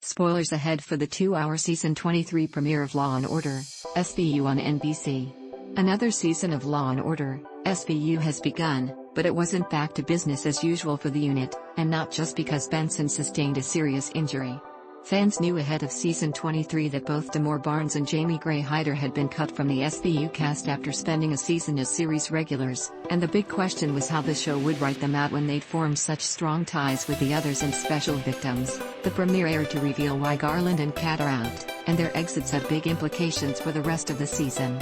Spoilers ahead for the 2-hour season 23 premiere of Law and Order, SVU on NBC. Another season of Law and Order, SVU has begun, but it wasn't back to business as usual for the unit, and not just because Benson sustained a serious injury. Fans knew ahead of season 23 that both Demore Barnes and Jamie Gray Hyder had been cut from the SVU cast after spending a season as series regulars, and the big question was how the show would write them out when they'd formed such strong ties with the others and special victims. The premiere aired to reveal why Garland and Kat are out, and their exits have big implications for the rest of the season.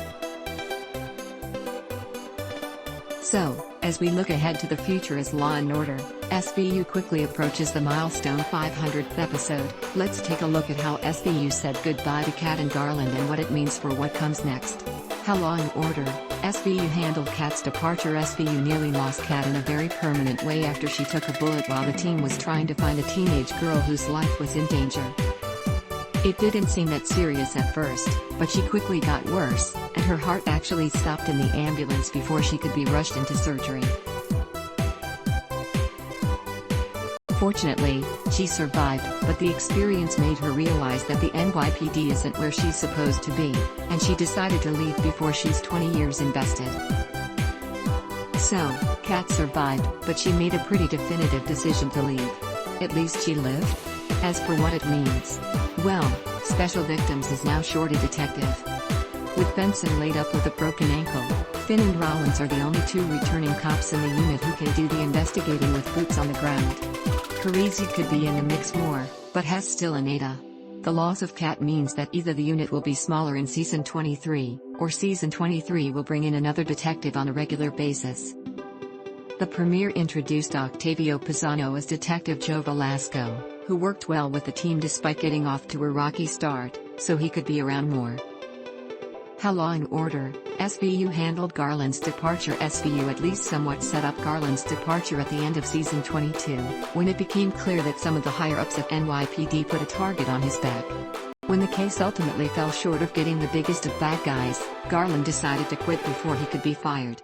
So, as we look ahead to the future as Law and Order, SVU quickly approaches the milestone 500th episode, let's take a look at how SVU said goodbye to Kat and Garland and what it means for what comes next. How Law and Order, SVU handled Kat's departure. SVU nearly lost Kat in a very permanent way after she took a bullet while the team was trying to find a teenage girl whose life was in danger. It didn't seem that serious at first, but she quickly got worse, and her heart actually stopped in the ambulance before she could be rushed into surgery. Fortunately, she survived, but the experience made her realize that the NYPD isn't where she's supposed to be, and she decided to leave before she's 20 years invested. So, Kat survived, but she made a pretty definitive decision to leave. At least she lived? As for what it means, well, Special Victims is now short a detective. With Benson laid up with a broken ankle, Finn and Rollins are the only two returning cops in the unit who can do the investigating with boots on the ground. Carisi could be in the mix more, but has still an Ada. The loss of Kat means that either the unit will be smaller in season 23, or season 23 will bring in another detective on a regular basis. The premiere introduced Octavio Pisano as Detective Joe Velasco, who worked well with the team despite getting off to a rocky start, so he could be around more. How Law and Order, SVU handled Garland's departure. SVU at least somewhat set up Garland's departure at the end of season 22, when it became clear that some of the higher-ups at NYPD put a target on his back. When the case ultimately fell short of getting the biggest of bad guys, Garland decided to quit before he could be fired.